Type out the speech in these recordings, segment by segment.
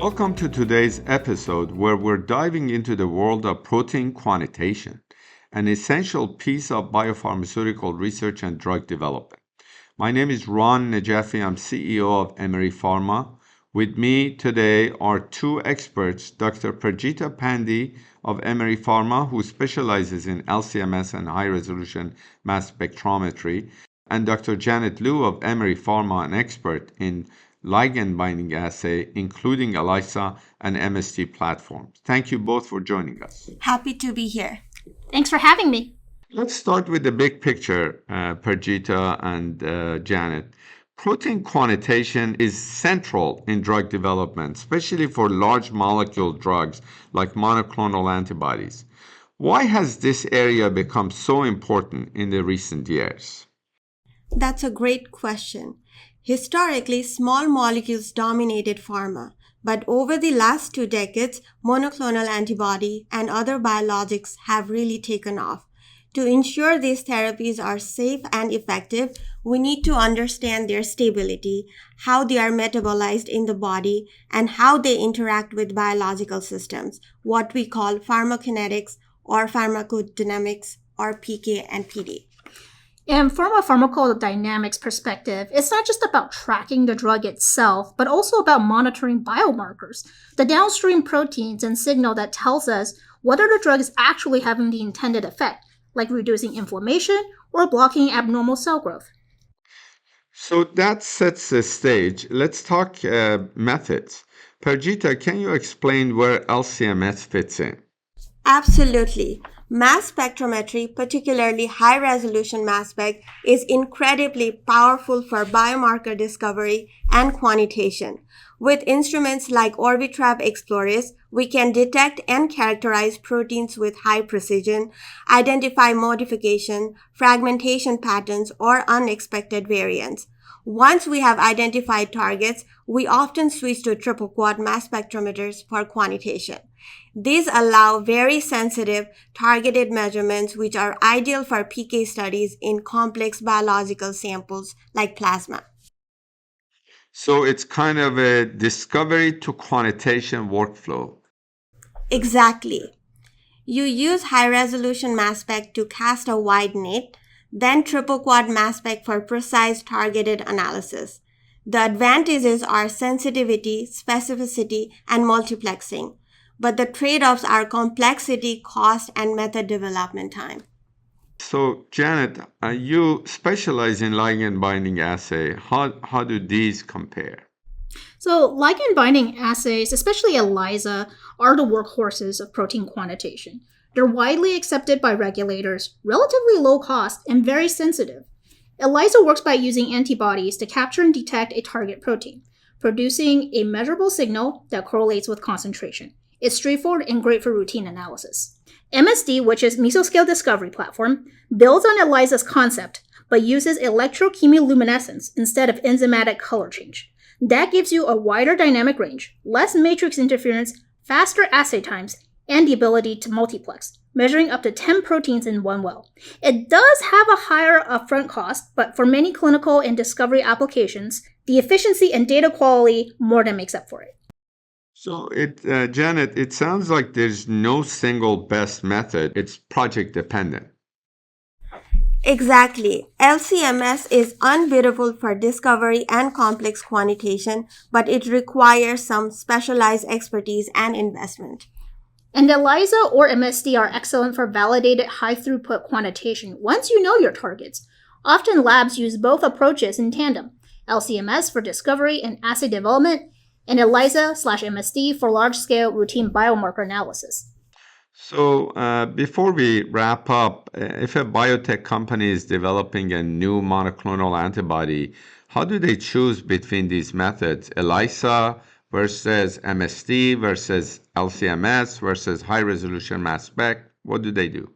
Welcome to today's episode where we're diving into the world of protein quantitation, an essential piece of biopharmaceutical research and drug development. My name is Ron Najafi. I'm CEO of Emery Pharma. With me today are two experts, Dr. Prajita Pandey of Emery Pharma, who specializes in LC-MS and high-resolution mass spectrometry, and Dr. Janet Liu of Emery Pharma, an expert in ligand binding assay, including ELISA and MSD platforms. Thank you both for joining us. Happy to be here. Thanks for having me. Let's start with the big picture, Prajita and Janet. Protein quantitation is central in drug development, especially for large molecule drugs like monoclonal antibodies. Why has this area become so important in the recent years? That's a great question. Historically, small molecules dominated pharma, but over the last 2 decades, monoclonal antibody and other biologics have really taken off. To ensure these therapies are safe and effective, we need to understand their stability, how they are metabolized in the body, and how they interact with biological systems, what we call pharmacokinetics or pharmacodynamics or PK and PD. And from a pharmacodynamics perspective, it's not just about tracking the drug itself, but also about monitoring biomarkers, the downstream proteins and signal that tells us whether the drug is actually having the intended effect, like reducing inflammation or blocking abnormal cell growth. So that sets the stage. Let's talk methods. Prajita, can you explain where LC-MS fits in? Absolutely. Mass spectrometry, particularly high-resolution mass spec, is incredibly powerful for biomarker discovery and quantitation. With instruments like Orbitrap Exploris, we can detect and characterize proteins with high precision, identify modification, fragmentation patterns, or unexpected variants. Once we have identified targets, we often switch to triple quad mass spectrometers for quantitation. These allow very sensitive, targeted measurements which are ideal for PK studies in complex biological samples like plasma. So it's kind of a discovery to quantitation workflow. Exactly. You use high-resolution mass spec to cast a wide net, then triple quad mass spec for precise targeted analysis. The advantages are sensitivity, specificity, and multiplexing, but the trade-offs are complexity, cost, and method development time. So, Janet, you specialize in ligand binding assay. How do these compare? So ligand binding assays, especially ELISA, are the workhorses of protein quantitation. They're widely accepted by regulators, relatively low cost, and very sensitive. ELISA works by using antibodies to capture and detect a target protein, producing a measurable signal that correlates with concentration. It's straightforward and great for routine analysis. MSD, which is mesoscale discovery platform, builds on ELISA's concept, but uses electrochemiluminescence instead of enzymatic color change. That gives you a wider dynamic range, less matrix interference, faster assay times, and the ability to multiplex, measuring up to 10 proteins in one well. It does have a higher upfront cost, but for many clinical and discovery applications, the efficiency and data quality more than makes up for it. So, Janet, it sounds like there's no single best method. It's project dependent. Exactly. LC-MS is unbeatable for discovery and complex quantitation, but it requires some specialized expertise and investment. And ELISA or MSD are excellent for validated high-throughput quantitation once you know your targets. Often labs use both approaches in tandem, LC-MS for discovery and assay development, and ELISA/MSD for large-scale routine biomarker analysis. So before we wrap up, if a biotech company is developing a new monoclonal antibody, how do they choose between these methods, ELISA versus MSD versus LC-MS versus high-resolution mass spec? What do they do?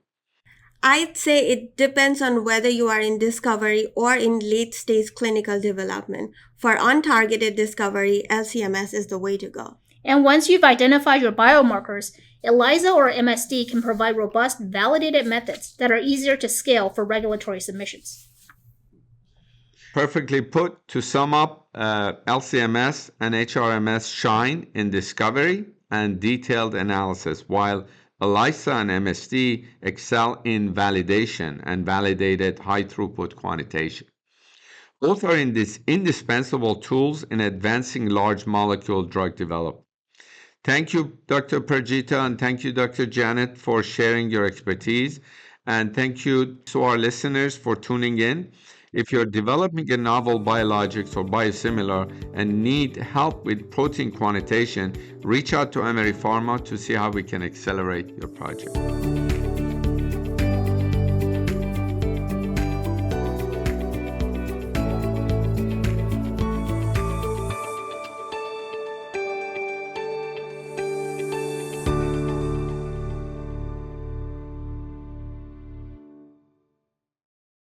I'd say it depends on whether you are in discovery or in late-stage clinical development. For untargeted discovery, LC-MS is the way to go. And once you've identified your biomarkers, ELISA or MSD can provide robust, validated methods that are easier to scale for regulatory submissions. Perfectly put. To sum up, LCMS and HRMS shine in discovery and detailed analysis, while ELISA and MSD excel in validation and validated high-throughput quantitation. Both are indispensable tools in advancing large molecule drug development. Thank you, Dr. Prajita, and thank you, Dr. Janet, for sharing your expertise. And thank you to our listeners for tuning in. If you're developing a novel biologics or biosimilar and need help with protein quantitation, reach out to Emery Pharma to see how we can accelerate your project.